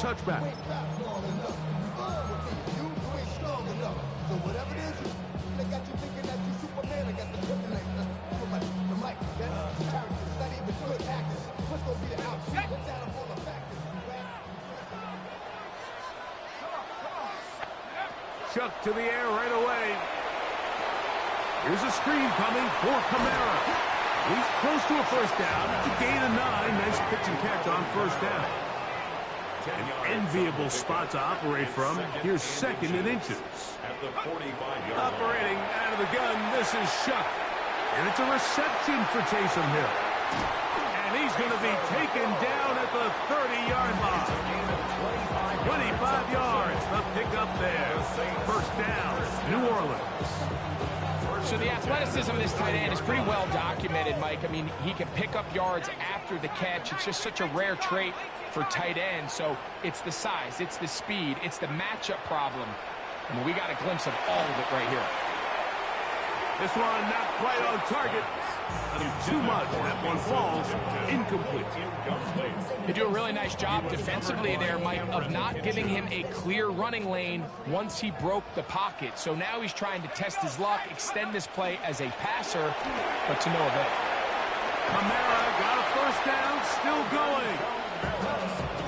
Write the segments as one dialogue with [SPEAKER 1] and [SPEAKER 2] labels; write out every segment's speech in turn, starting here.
[SPEAKER 1] touchback.
[SPEAKER 2] So whatever it is, they got you thinking that you Superman. I got the kryptonite. The mic, the character, it's not even good actors. What's gonna be the outcome? What's out of all the factors?
[SPEAKER 1] Chuck to the air right away. Here's a screen coming for Kamara. He's close to a first down. A gain of 9. Nice pitch and catch on first down. An enviable spot to operate from. Here's second and inches. Operating out of the gun, this is Shuck. And it's a reception for Taysom Hill. And he's going to be taken down at the 30-yard line. 25 yards, the pickup there. First down, New Orleans.
[SPEAKER 3] So the athleticism of this tight end is pretty well documented, Mike. I mean, he can pick up yards after the catch. It's just such a rare trait for tight ends. So it's the size, it's the speed, it's the matchup problem. I mean, we got a glimpse of all of it right here.
[SPEAKER 1] This one not quite on target. Too much. That one falls incomplete.
[SPEAKER 3] They do a really nice job defensively there, Mike, of not giving him a clear running lane once he broke the pocket. So now he's trying to test his luck, extend this play as a passer, but to no avail.
[SPEAKER 1] Kamara got a first down, still going.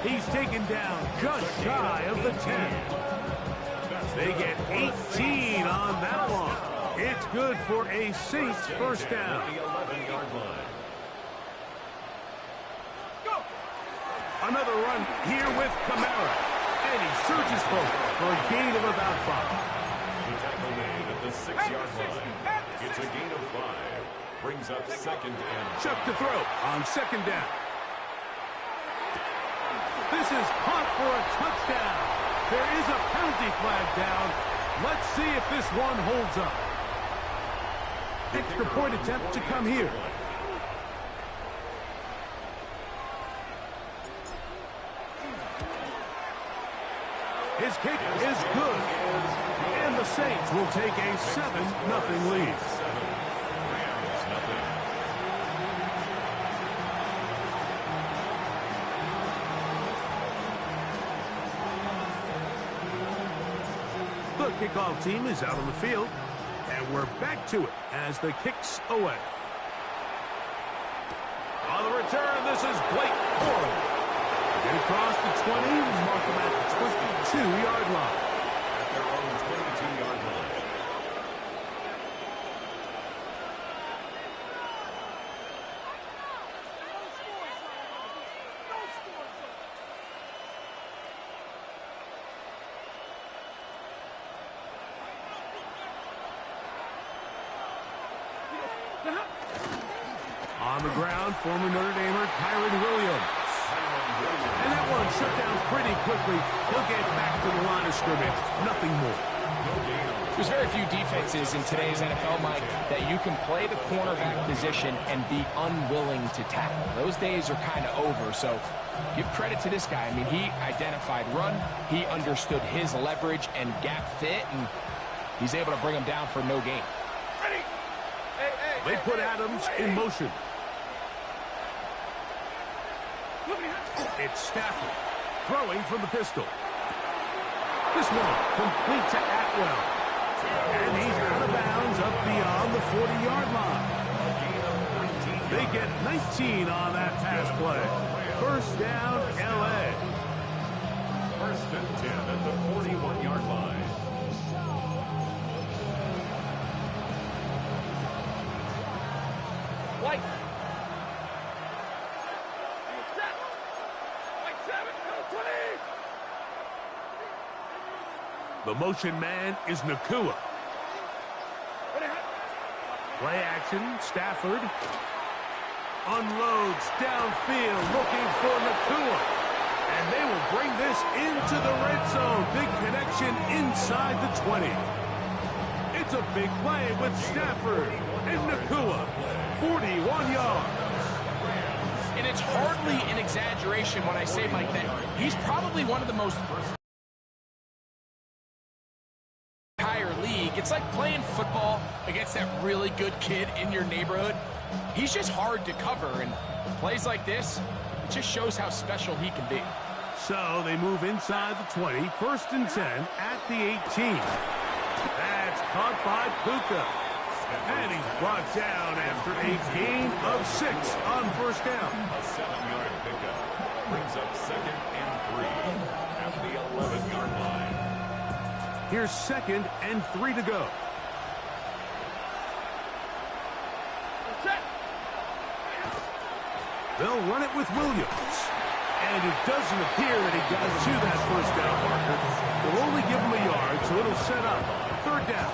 [SPEAKER 1] He's taken down just shy of the 10. They get 18 on that one. It's good for a Saints first down. Another run here with Kamara. And he surges forward for a gain of about 5.
[SPEAKER 4] The tackle made at the 6-yard line. It's a gain of 5. Brings up second and...
[SPEAKER 1] Chuck to throw on second down. This is caught for a touchdown. There is a penalty flag down. Let's see if this one holds up. Extra point attempt to come here. His kick is good. And the Saints will take a 7-0 lead. The kickoff team is out on the field. And we're back to it as the kick's away. On the return, this is Blake Corum. Get across the 20, mark him at the 22-yard line.
[SPEAKER 4] At their own 22-yard line.
[SPEAKER 1] On the ground, former Notre Damer Kyron Williams. And that one shut down pretty quickly. He'll get back to the line of scrimmage. Nothing more.
[SPEAKER 3] There's very few defenses in today's NFL, Mike, that you can play the cornerback position and be unwilling to tackle. Those days are kind of over, so give credit to this guy. I mean, he identified run, he understood his leverage and gap fit, and he's able to bring him down for no gain.
[SPEAKER 1] They put Adams in motion. It's Stafford throwing from the pistol. This one complete to Atwell. And he's out of bounds up beyond the 40-yard line. They get 19 on that pass play. First down, L.A.
[SPEAKER 4] First and 10 at the 41-yard line.
[SPEAKER 3] White.
[SPEAKER 1] The motion man is Nakua. Play action, Stafford. Unloads downfield, looking for Nakua. And they will bring this into the red zone. Big connection inside the 20. It's a big play with Stafford and Nakua. 41 yards.
[SPEAKER 3] And it's hardly an exaggeration when I say, Mike, that he's probably one of the most entire league. It's like playing football against that really good kid in your neighborhood. He's just hard to cover, and plays like this, it just shows how special he can be.
[SPEAKER 1] So they move inside the 20, first and 10 at the 18. That's caught by Puka. And he's brought down after a gain of 6 on first down.
[SPEAKER 4] A 7-yard pickup brings up 2nd and 3 at the 11-yard line.
[SPEAKER 1] Here's 2nd and 3 to go. They'll run it with Williams. And it doesn't appear that he got to that first down marker. They'll only give him a yard, so it'll set up 3rd down.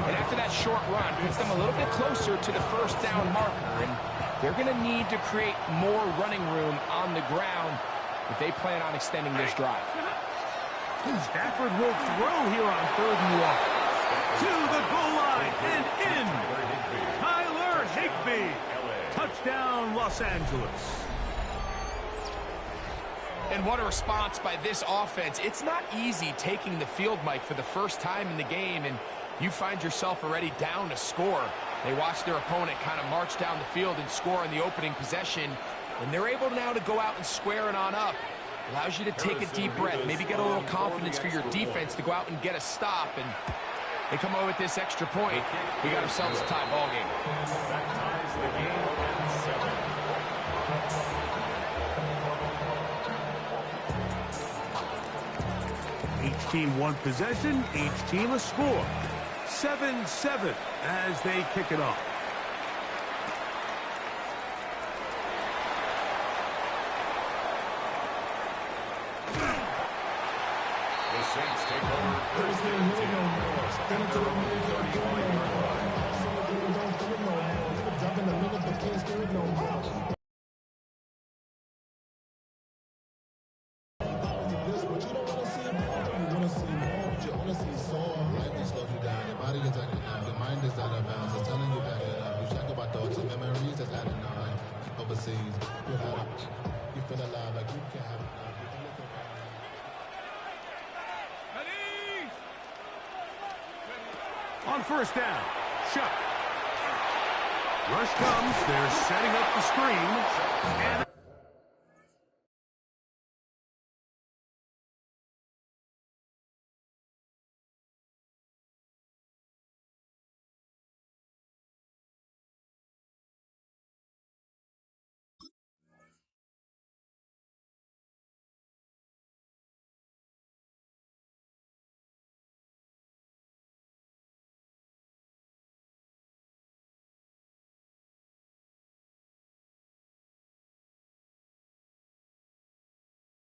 [SPEAKER 3] And after that short run, puts them a little bit closer to the first down marker. And they're going to need to create more running room on the ground if they plan on extending this drive.
[SPEAKER 1] Stafford will throw here on 3rd and 1. To the goal line and in. Tyler Higbee. Touchdown, Los Angeles.
[SPEAKER 3] And what a response by this offense. It's not easy taking the field, Mike, for the first time in the game, and you find yourself already down to score. They watch their opponent kind of march down the field and score in the opening possession, and they're able now to go out and square it on up. Allows you to take a deep breath, maybe get a little confidence for your defense to go out and get a stop, and they come away with this extra point. We got ourselves a tie ball game.
[SPEAKER 4] That ties the game at 7.
[SPEAKER 1] Each team one possession, each team a score. 7-7 as they kick it off.
[SPEAKER 4] The Saints take over 1st and 10 at their own 35-yard line.
[SPEAKER 1] On first down, Shuck. Rush comes, they're setting up the screen. And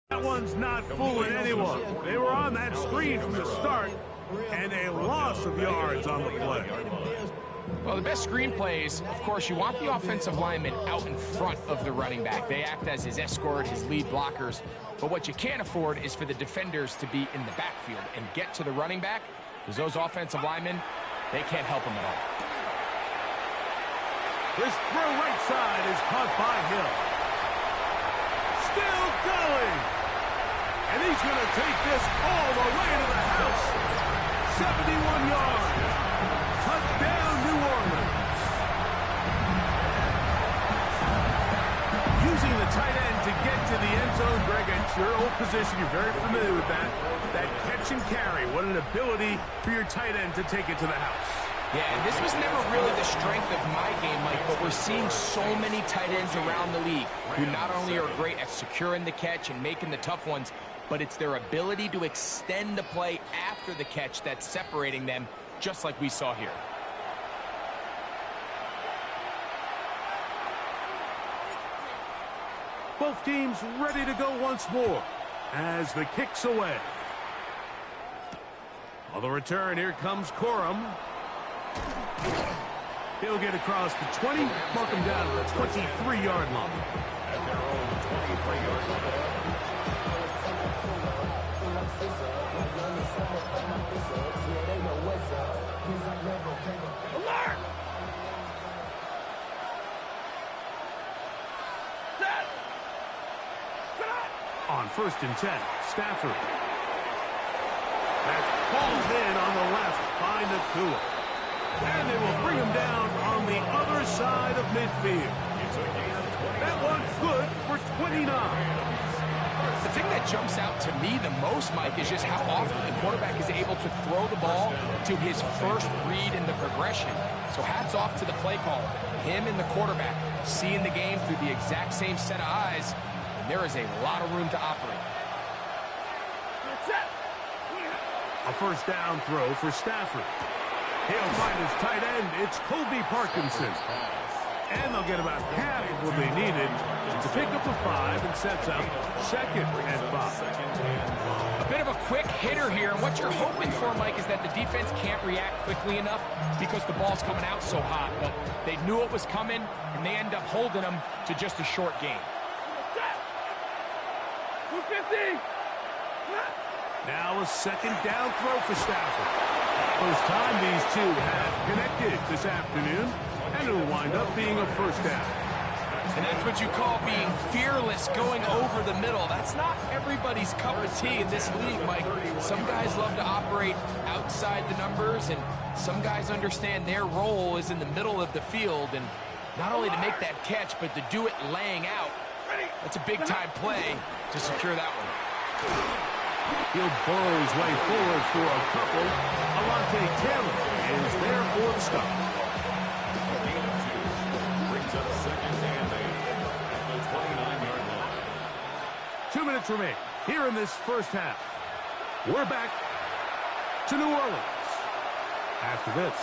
[SPEAKER 1] that one's not fooling anyone. They were on that screen from the start, and a loss of yards on the play.
[SPEAKER 3] Well, the best screen plays, of course, you want the offensive lineman out in front of the running back. They act as his escort, his lead blockers. But what you can't afford is for the defenders to be in the backfield and get to the running back, because those offensive linemen, they can't help him at all.
[SPEAKER 1] This throw right side is caught by Hill. Still going. And he's going to take this all the way to the house. 71 yards. Touchdown, New Orleans. Using the tight end to get to the end zone, Greg, it's your old position. You're very familiar with that. That catch and carry. What an ability for your tight end to take it to the house.
[SPEAKER 3] Yeah, and this was never really the strength of my game, Mike, but we're seeing so many tight ends around the league who not only are great at securing the catch and making the tough ones, but it's their ability to extend the play after the catch that's separating them, just like we saw here.
[SPEAKER 1] Both teams ready to go once more as the kick's away. On the return, here comes Corum. He'll get across the 20, mark him down to the 23-yard line.
[SPEAKER 4] At their own 23-yard line.
[SPEAKER 1] Alert! On 1st and 10, Stafford. That's pulled in on the left by Nakua. And they will bring him down on the other side of midfield. That one's good for 29.
[SPEAKER 3] The thing that jumps out to me the most, Mike, is just how often the quarterback is able to throw the ball to his first read in the progression. So hats off to the play caller. Him and the quarterback seeing the game through the exact same set of eyes, and there is a lot of room to operate.
[SPEAKER 1] A first down throw for Stafford. He'll find his tight end. It's Colby Parkinson. And they'll get about half of what they needed to pick up a 5 and sets up 2nd and 5.
[SPEAKER 3] A bit of a quick hitter here, and what you're hoping for, Mike, is that the defense can't react quickly enough because the ball's coming out so hot. But they knew it was coming, and they end up holding them to just a short game.
[SPEAKER 1] 250. Now a 2nd down throw for Stafford. First time these two have connected this afternoon, and it'll wind up being a first down.
[SPEAKER 3] And that's what you call being fearless, going over the middle. That's not everybody's cup of tea in this league, Mike. Some guys love to operate outside the numbers, and some guys understand their role is in the middle of the field, and not only to make that catch, but to do it laying out. That's a big-time play to secure that one.
[SPEAKER 1] He'll burrow his way forward for a couple. Alontae Taylor is there for the stop.
[SPEAKER 4] Brings up 2nd and 8 at the 29-yard line.
[SPEAKER 1] 2 minutes remain here in this first half. We're back to New Orleans after this.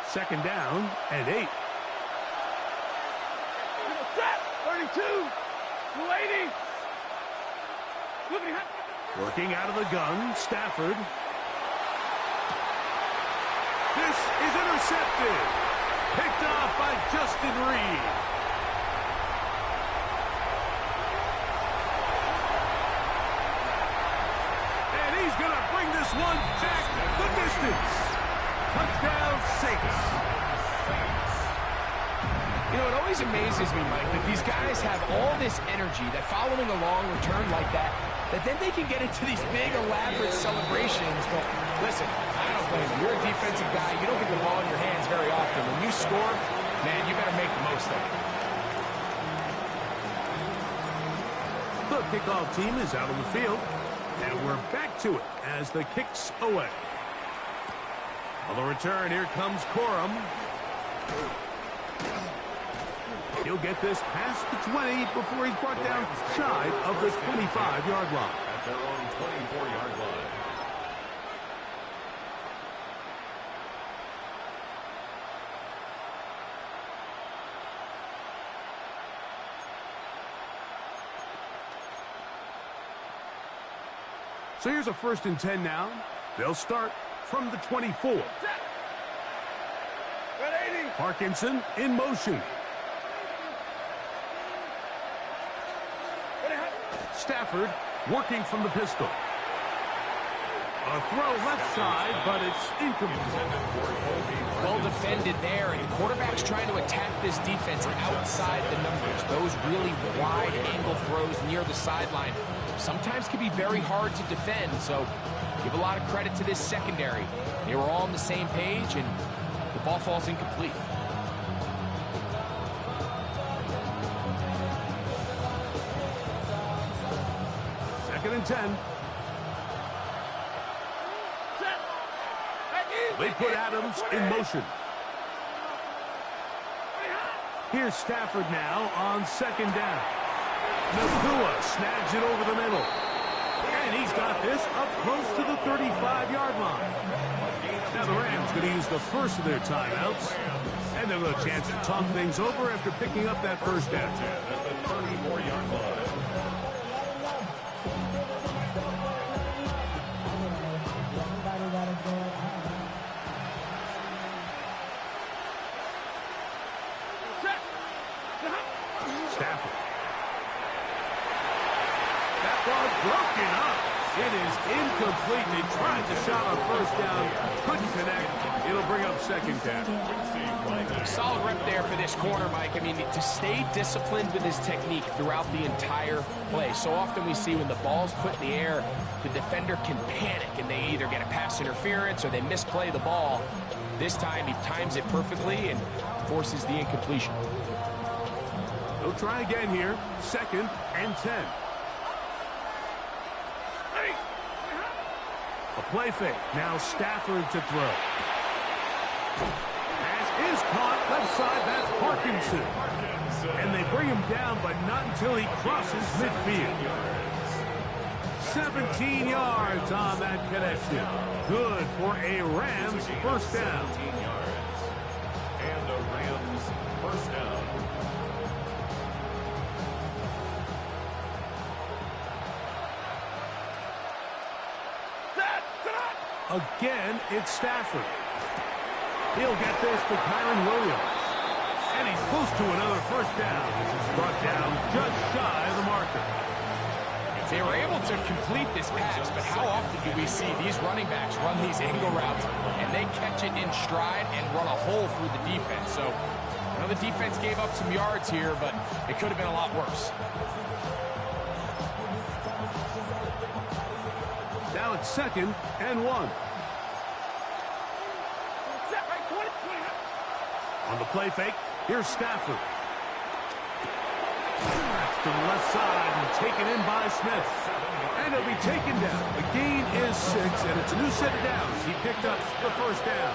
[SPEAKER 1] Second down and 8.
[SPEAKER 2] 32. 280.
[SPEAKER 1] Working out of the gun, Stafford. This is intercepted. Picked off by Justin Reed. And he's going to bring this one back the distance. Touchdown, Saints.
[SPEAKER 3] You know, it always amazes me, Mike, that these guys have all this energy, that following a long return like that then they can get into these big, elaborate celebrations. But listen, I don't blame you. You're a defensive guy. You don't get the ball in your hands very often. When you score, man, you better make the most of it.
[SPEAKER 1] The kickoff team is out on the field, and we're back to it as the kick's away. On the return, here comes Corum. He'll get this past the 20 before he's brought down shy of the 25-yard line.
[SPEAKER 4] At their own 24-yard line.
[SPEAKER 1] So here's a 1st and 10 now. They'll start from the 24. Parkinson in motion. Stafford working from the pistol. A throw left side, but it's incomplete.
[SPEAKER 3] Well defended there, and the quarterback's trying to attack this defense outside the numbers. Those really wide angle throws near the sideline sometimes can be very hard to defend, so give a lot of credit to this secondary. They were all on the same page, and the ball falls incomplete.
[SPEAKER 1] Second and 10. They put Adams in motion. Here's Stafford now on 2nd down. Nakua snags it over the middle. And he's got this up close to the 35-yard line. Now the Rams going to use the first of their timeouts. And they'll have a chance to talk things over after picking up that first down.
[SPEAKER 4] At the 34-yard line.
[SPEAKER 1] Stafford. That ball broken up. It is incomplete. They tried the shot on 1st down. Couldn't connect. It'll bring up second down.
[SPEAKER 3] Solid rep there for this corner, Mike. I mean, to stay disciplined with his technique throughout the entire play. So often we see when the ball's put in the air, the defender can panic, and they either get a pass interference or they misplay the ball. This time, he times it perfectly and forces the incompletion.
[SPEAKER 1] They'll try again here. 2nd and 10. A play fake. Now Stafford to throw. Pass is caught. Left side, that's Parkinson. And they bring him down, but not until he crosses midfield. 17 yards on that connection. Good for a Rams first down.
[SPEAKER 4] And a Rams first down.
[SPEAKER 1] Again, it's Stafford. He'll get this to Kyron Williams. And he's close to another first down. This is brought down just shy of the marker.
[SPEAKER 3] They were able to complete this pass, but how often do we see these running backs run these angle routes and they catch it in stride and run a hole through the defense? So, I know the defense gave up some yards here, but it could have been a lot worse.
[SPEAKER 1] Now it's 2nd and 1. On the play fake, here's Stafford. That's to the left side and taken in by Smith. And he'll be taken down. The gain is 6, and it's a new set of downs. He picked up the first down.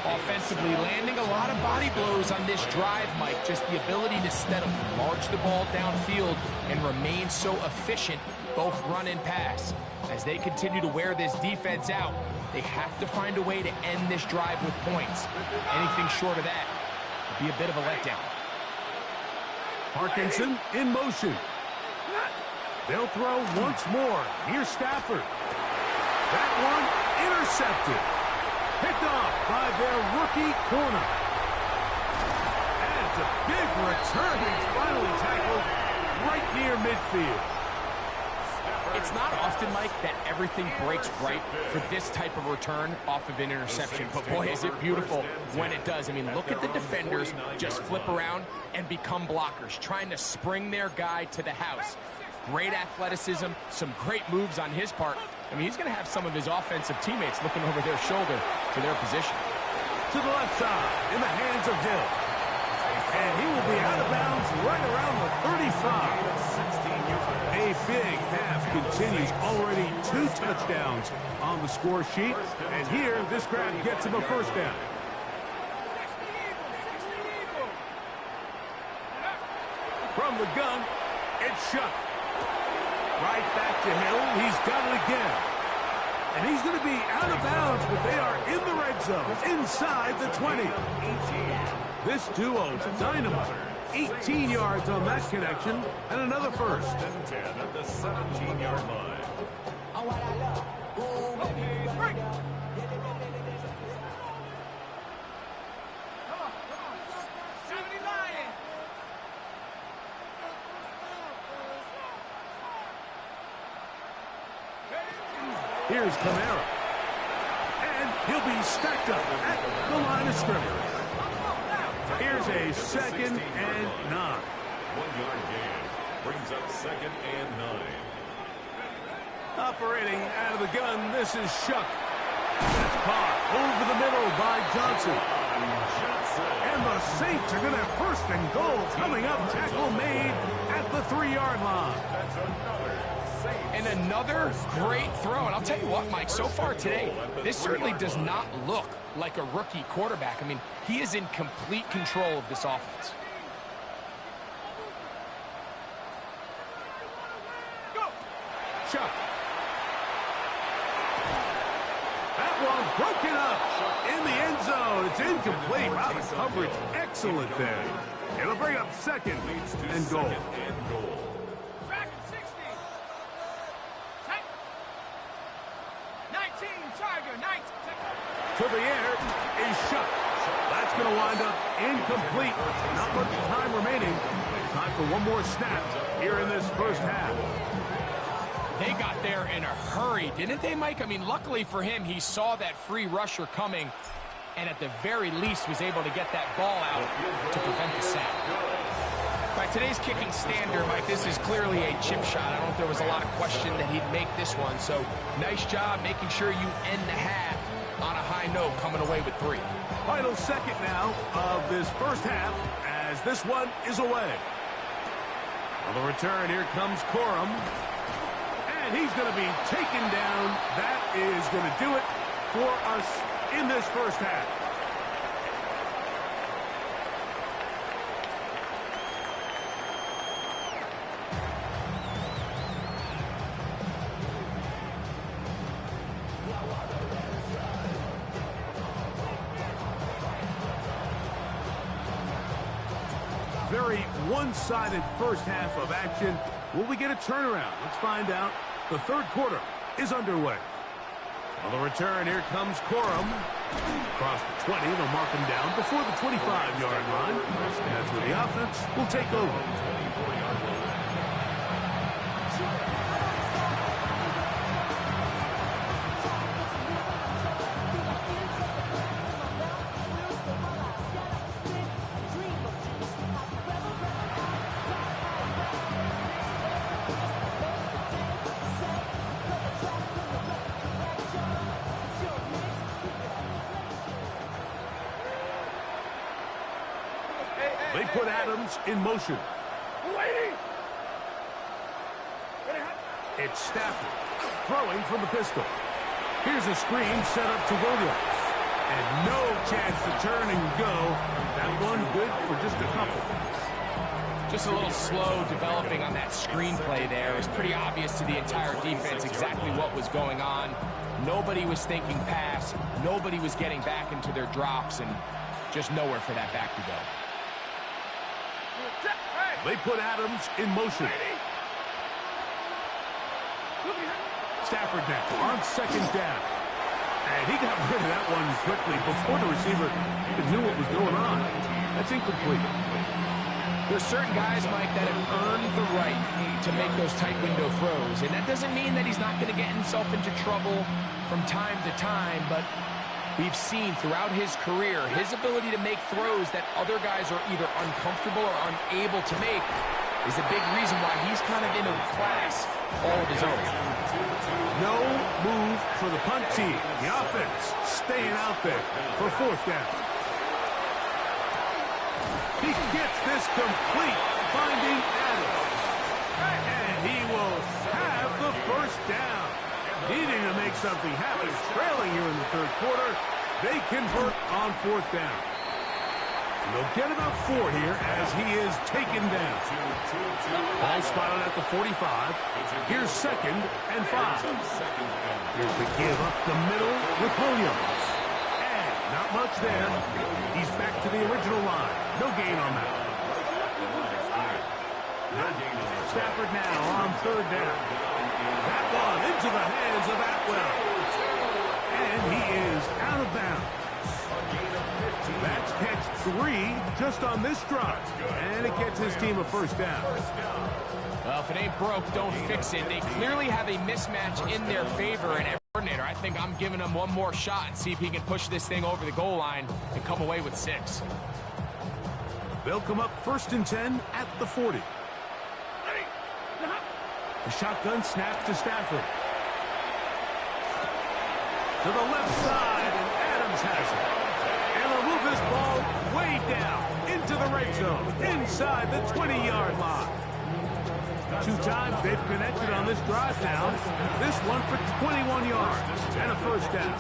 [SPEAKER 3] Offensively, landing a lot of body blows on this drive, Mike. Just the ability to steadily march the ball downfield and remain so efficient, both run and pass. As they continue to wear this defense out, they have to find a way to end this drive with points. Anything short of that would be a bit of a letdown.
[SPEAKER 1] Parkinson in motion. They'll throw once more. Here's Stafford. That one intercepted. Picked off by their rookie corner. And it's a big return. He's finally tackled right near midfield.
[SPEAKER 3] It's not often, Mike, that everything breaks right for this type of return off of an interception. But boy, is it beautiful when it does. I mean, look at the defenders just flip around and become blockers, trying to spring their guy to the house. Great athleticism, some great moves on his part. I mean, he's going to have some of his offensive teammates looking over their shoulder to their position.
[SPEAKER 1] To the left side, in the hands of Hill. And he will be out of bounds right around the 35. A big half continues. Already 2 touchdowns on the score sheet. And here, this grab gets him a first down. From the gun, it's Shuck. Right back to Hill. He's got it again. And he's going to be out of bounds, but they are in the red zone, inside the 20. This duo's dynamite. 18 yards on that connection, and another first.
[SPEAKER 4] 10 at the 17-yard line.
[SPEAKER 1] Here's Kamara. And he'll be stacked up at the line of scrimmage. Here's a 2nd and 9.
[SPEAKER 4] 1-yard gain brings up 2nd and 9.
[SPEAKER 1] Operating out of the gun, this is Shuck. That's caught over the middle by Johnson. And the Saints are going to have 1st and goal coming up. Tackle made at the 3-yard line.
[SPEAKER 4] That's another Saints.
[SPEAKER 3] And another great throw. And I'll tell you what, Mike, so far today, this certainly does not look like a rookie quarterback. I mean, he is in complete control of this offense.
[SPEAKER 1] Go! Chuck. That one broken up in the end zone. It's incomplete. Wow, the coverage excellent there. It'll bring up 2nd and goal.
[SPEAKER 5] Back at 60. 19, Tiger, 19.
[SPEAKER 1] To the air is Shuck. That's going to wind up incomplete. Not much time remaining. Time for one more snap here in this first half.
[SPEAKER 3] They got there in a hurry, didn't they, Mike? I mean, luckily for him, he saw that free rusher coming and at the very least was able to get that ball out to prevent the sack. By today's kicking standard, Mike, this is clearly a chip shot. I don't think there was a lot of question that he'd make this one. So nice job making sure you end the half on a high note, coming away with 3.
[SPEAKER 1] Final second now of this first half as this one is away. On the return, here comes Corum. And he's going to be taken down. That is going to do it for us in this first half. Very one-sided first half of action. Will we get a turnaround? Let's find out. The third quarter is underway. On the return, here comes Corum. Across the 20, they'll mark him down before the 25-yard line. And that's where the offense will take over. They put Adams in motion. It's Stafford throwing from the pistol. Here's a screen set up to Williams. And no chance to turn and go. That one good for just a couple.
[SPEAKER 3] Just a little slow developing on that screenplay there. It was pretty obvious to the entire defense exactly what was going on. Nobody was thinking pass. Nobody was getting back into their drops, and just nowhere for that back to go.
[SPEAKER 1] They put Adams in motion. Stafford now on second down. And he got rid of that one quickly before the receiver even knew what was going on. That's incomplete.
[SPEAKER 3] There's certain guys, Mike, that have earned the right to make those tight window throws. And that doesn't mean that he's not going to get himself into trouble from time to time, but we've seen throughout his career his ability to make throws that other guys are either uncomfortable or unable to make is a big reason why he's kind of in a class all of his own.
[SPEAKER 1] No move for the punt team. The offense staying out there for fourth down. He gets this complete, finding Adams. And he will have the first down. Needing to make something happen, trailing here in the third quarter. They convert on fourth down. And they'll get about 4 here as he is taken down. Ball spotted at the 45. Here's second and 5. Here's the give up the middle with Williams. And not much there. He's back to the original line. No gain on that. Stafford now on third down. That one into the hands of Atwell. And he is out of bounds. That's catch 3 just on this drive. And it gets his team a first down.
[SPEAKER 3] Well, if it ain't broke, don't fix it. They clearly have a mismatch in their favor. And coordinator, I think I'm giving him one more shot and see if he can push this thing over the goal line and come away with 6.
[SPEAKER 1] They'll come up first and 10 at the 40. The shotgun snap to Stafford. To the left side, and Adams has it. And they'll move this ball way down into the red zone, inside the 20-yard line. 2 times they've connected on this drive now. This one for 21 yards and a first down.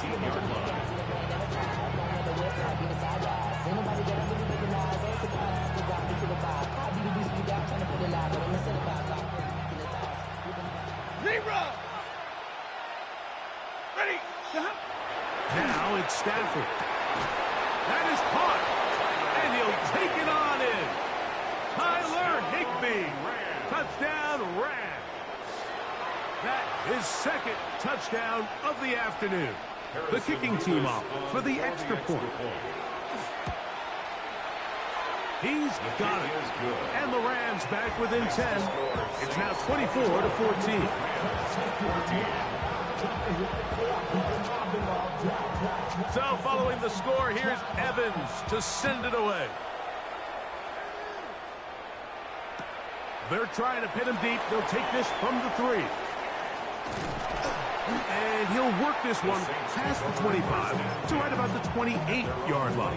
[SPEAKER 1] Now it's Stafford. That is caught. And he'll take it on in. Tyler Higbee. Touchdown, Rams. That is second touchdown of the afternoon. The kicking team off for the extra point. He's got it. And the Rams back within 10. It's now 24-14. So following the score, here's Evans to send it away. They're trying to pin him deep. They'll take this from the 3. And he'll work this one past the 25 to right about the 28-yard line.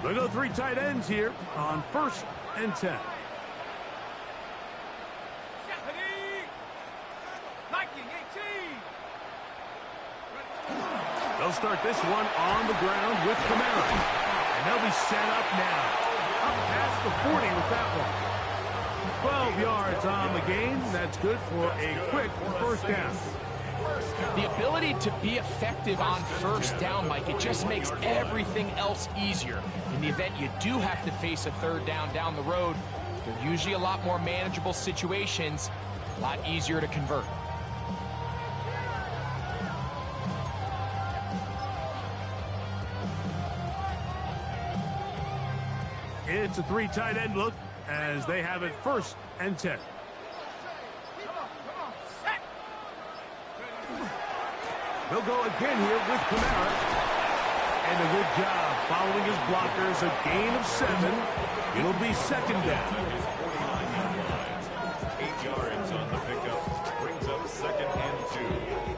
[SPEAKER 1] They'll go 3 tight ends here on 1st and 10. They'll start this one on the ground with Kamara. And they'll be set up now. Up past the 40 with that one. 12 yards on the gain. That's good for a quick first down.
[SPEAKER 3] The ability to be effective on first down, Mike, it just makes everything else easier. In the event you do have to face a third down the road, they're usually a lot more manageable situations, a lot easier to convert.
[SPEAKER 1] It's a 3 tight end look as they have it 1st and 10. They'll go again here with Kamara. And a good job following his blockers. A gain of 7. It'll be 2nd down.
[SPEAKER 4] 8 yards on the pickup. Brings up 2nd and 2.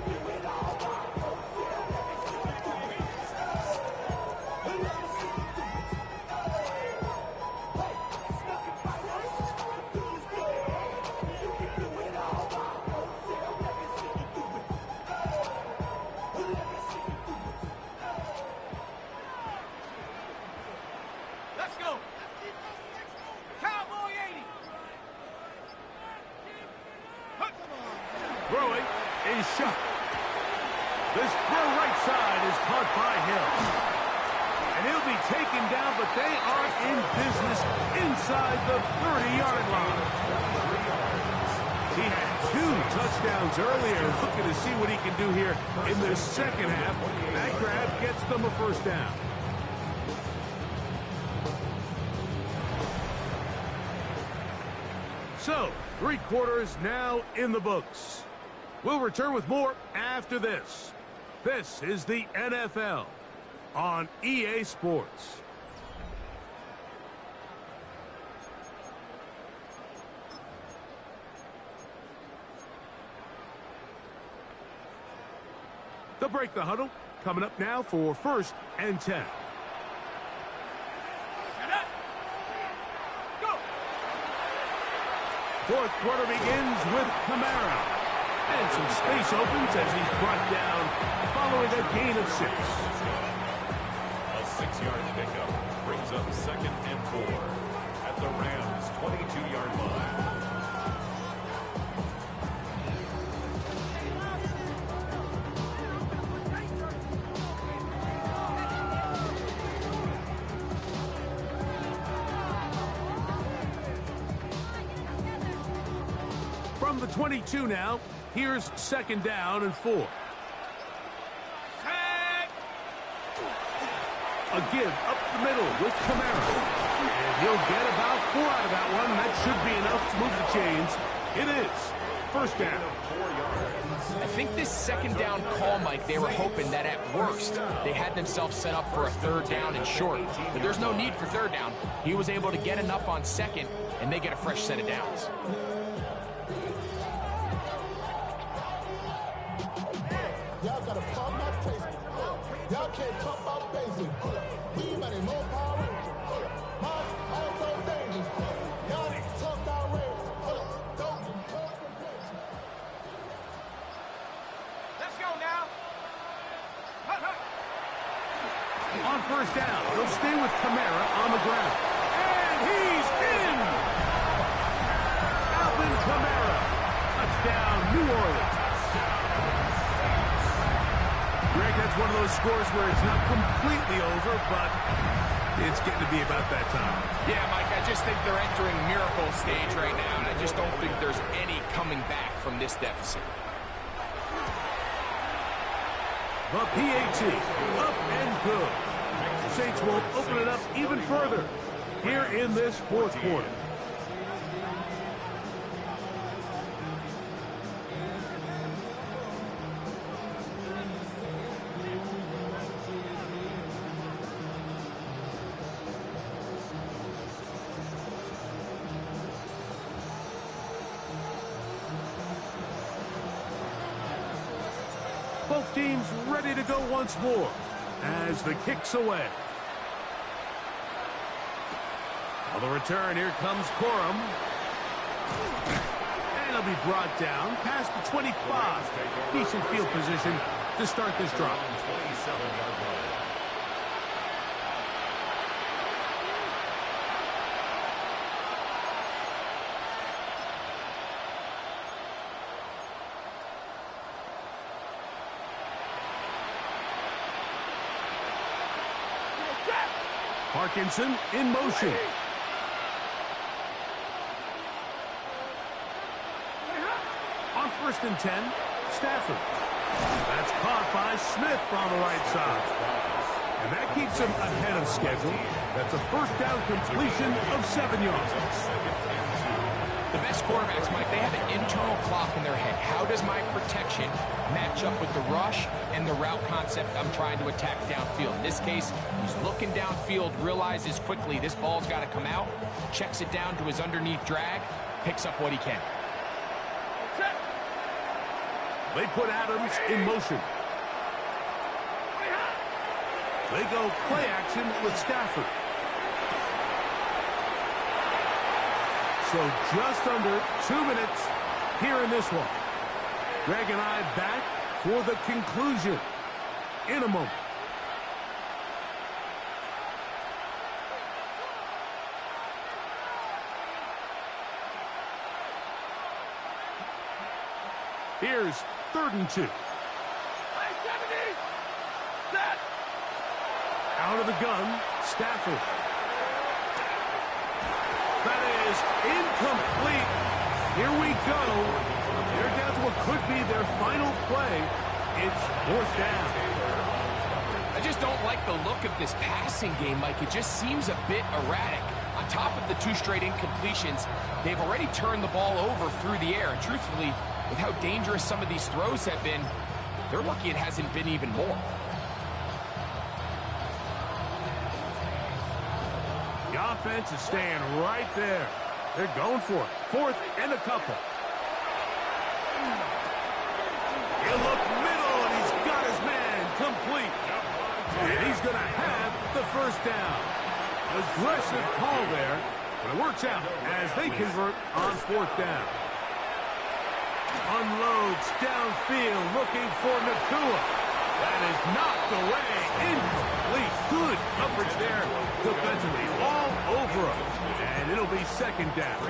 [SPEAKER 1] Throwing is shot. This throw right side is caught by Hill. And he'll be taken down, but they are in business inside the 30-yard line. He had 2 touchdowns earlier, looking to see what he can do here in the second half. That grab gets them a first down. So, 3 quarters now in the books. We'll return with more after this. This is the NFL on EA Sports. They'll break the huddle. Coming up now for 1st and 10. Fourth quarter begins with Kamara. And some space opens as he's brought down following a gain of 6.
[SPEAKER 4] A 6-yard pickup brings up 2nd and 4 at the Rams' 22-yard line.
[SPEAKER 1] From the 22 now, here's 2nd down and 4. A give up the middle with Kamara. And he'll get about 4 out of that one. That should be enough to move the chains. It is 1st down.
[SPEAKER 3] I think this 2nd down call, Mike, they were hoping that at worst they had themselves set up for a 3rd down and short. But there's no need for 3rd down. He was able to get enough on 2nd, and they get a fresh set of downs.
[SPEAKER 2] Y'all gotta pump my taste. Y'all can't talk about basic. We money more power. Also dangerous. Y'all need to talk about race.
[SPEAKER 5] Let's go now.
[SPEAKER 1] On 1st down, they'll stay with Kamara on the ground. And he's in! Alvin Kamara. Touchdown, New Orleans. Greg, that's one of those scores where it's not completely over, but it's getting to be about that time.
[SPEAKER 3] Yeah, Mike, I just think they're entering miracle stage right now, and I just don't think there's any coming back from this deficit.
[SPEAKER 1] The PAT, up and good. Saints will open it up even further here in this fourth quarter. Both teams ready to go once more as the kick's away. On the return, here comes Corum. And he'll be brought down past the 25. Decent field position to start this drive. Parkinson in motion. On 1st and 10, Stafford. That's caught by Smith on the right side. And that keeps him ahead of schedule. That's a first down completion of 7 yards.
[SPEAKER 3] The best quarterbacks, Mike, they have an internal clock in their head. How does my protection match up with the rush and the route concept I'm trying to attack downfield? In this case, he's looking downfield, realizes quickly this ball's got to come out, checks it down to his underneath drag, picks up what he can.
[SPEAKER 1] They put Adams in motion. They go play action with Stafford. So just under 2 minutes here in this one. Greg and I back for the conclusion in a moment. Here's 3rd and 2. Out of the gun, Stafford. That is incomplete. Here we go. They're down to what could be their final play. It's 4th down.
[SPEAKER 3] I just don't like the look of this passing game, Mike. It just seems a bit erratic. On top of the 2 straight incompletions, they've already turned the ball over through the air. And truthfully, with how dangerous some of these throws have been, they're lucky it hasn't been even more.
[SPEAKER 1] The offense is staying right there. They're going for it. 4th and a couple. He'll look middle, and he's got his man complete. And he's going to have the first down. Aggressive call there, but it works out as they convert on 4th down. Unloads downfield, looking for Nakua. That is knocked away. Incomplete. Good coverage there defensively. All over him. And it'll be 2nd down.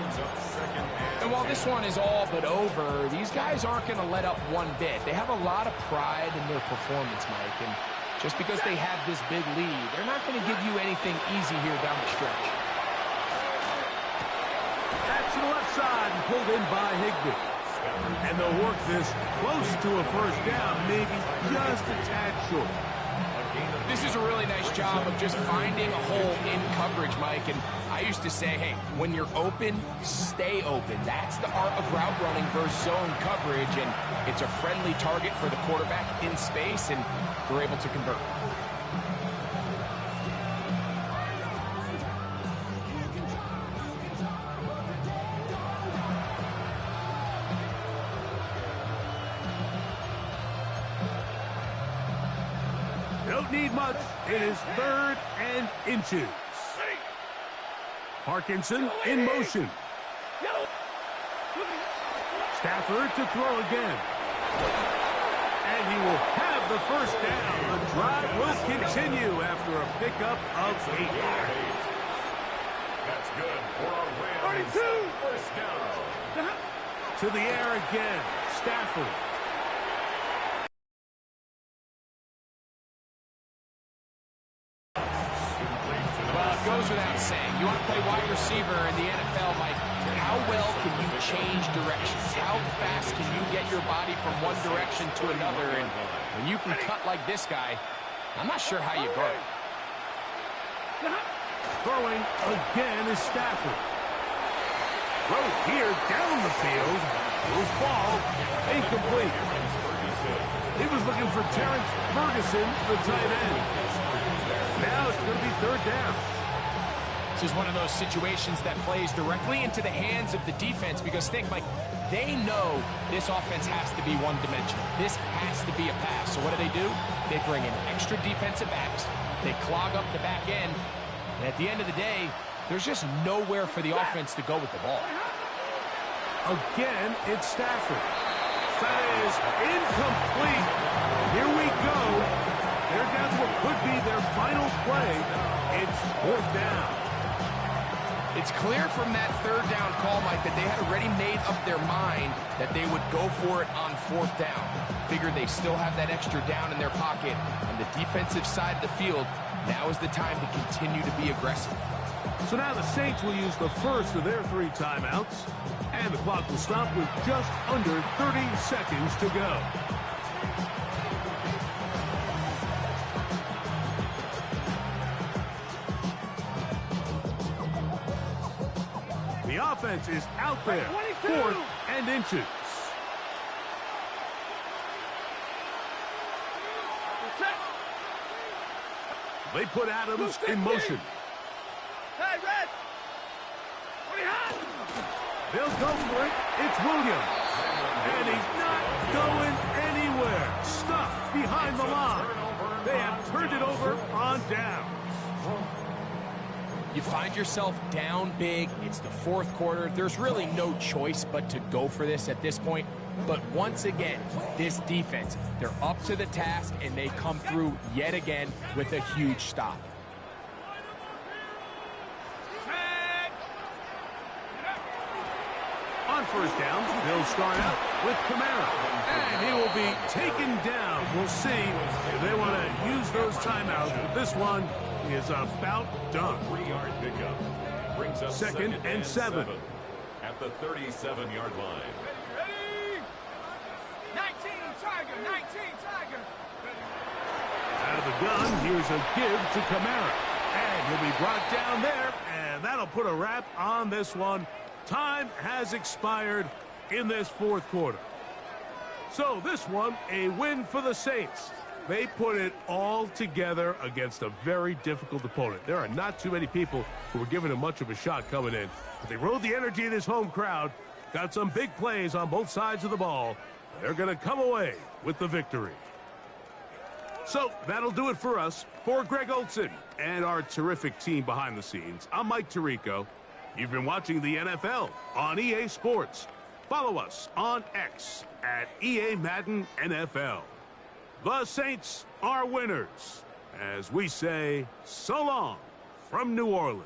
[SPEAKER 3] And while this one is all but over, these guys aren't going to let up one bit. They have a lot of pride in their performance, Mike. And just because they have this big lead, they're not going to give you anything easy here down the stretch.
[SPEAKER 1] That's to the left side and pulled in by Higbee. And they'll work this close to a 1st down, maybe just a tad short.
[SPEAKER 3] This is a really nice job of just finding a hole in coverage, Mike. And I used to say, hey, when you're open, stay open. That's the art of route running versus zone coverage. And it's a friendly target for the quarterback in space, and they're able to convert.
[SPEAKER 1] Don't need much. It is 3rd and inches. Parkinson in motion. Stafford to throw again. And he will have the 1st down. The drive will continue after a pickup of 8.
[SPEAKER 4] That's good for a win.
[SPEAKER 1] 32.
[SPEAKER 4] 1st down.
[SPEAKER 1] To the air again. Stafford.
[SPEAKER 3] Goes without saying, you want to play wide receiver in the NFL, Mike, how well can you change directions? How fast can you get your body from one direction to another? And when you can cut like this guy, I'm not sure how you guard.
[SPEAKER 1] Throwing again is Stafford. Throw here down the field. Will fall. Incomplete. He was looking for Terrence Ferguson, the tight end. Now it's going to be third down.
[SPEAKER 3] This is one of those situations that plays directly into the hands of the defense because think, Mike, they know this offense has to be one-dimensional. This has to be a pass. So what do? They bring in extra defensive backs. They clog up the back end. And at the end of the day, there's just nowhere for the offense to go with the ball.
[SPEAKER 1] Again, it's Stafford. That is incomplete. Here we go. They're down to what could be their final play. It's fourth down.
[SPEAKER 3] It's clear from that third down call, Mike, that they had already made up their mind that they would go for it on fourth down. Figured they still have that extra down in their pocket. On the defensive side of the field, now is the time to continue to be aggressive.
[SPEAKER 1] So now the Saints will use the first of their 3 timeouts. And the clock will stop with just under 30 seconds to go. The offense is out there. 4th and inches. They put Adams in motion.
[SPEAKER 5] Hey, Red!
[SPEAKER 1] They'll go for it. It's Williams. And he's not going anywhere. Stuffed behind the line. They have turned it over on downs.
[SPEAKER 3] You find yourself down big. It's the fourth quarter. There's really no choice but to go for this at this point. But once again, this defense, they're up to the task, and they come through yet again with a huge stop.
[SPEAKER 1] On first down, they'll start out with Kamara. And he will be taken down. We'll see if they want to use those timeouts. But this one is about done.
[SPEAKER 4] 3-yard pickup. Brings up
[SPEAKER 1] second and 7.
[SPEAKER 4] At the 37-yard line.
[SPEAKER 5] Ready? 19, Tiger, 19, Tiger.
[SPEAKER 1] Out of the gun, here's a give to Kamara. And he'll be brought down there. And that'll put a wrap on this one. Time has expired in this fourth quarter. So this one, a win for the Saints. They put it all together against a very difficult opponent. There are not too many people who were giving them much of a shot coming in. But they rode the energy of this home crowd, got some big plays on both sides of the ball. They're going to come away with the victory. So that'll do it for us. For Greg Olson and our terrific team behind the scenes, I'm Mike Tirico. You've been watching the NFL on EA Sports. Follow us on X at EA Madden NFL. The Saints are winners, as we say so long from New Orleans.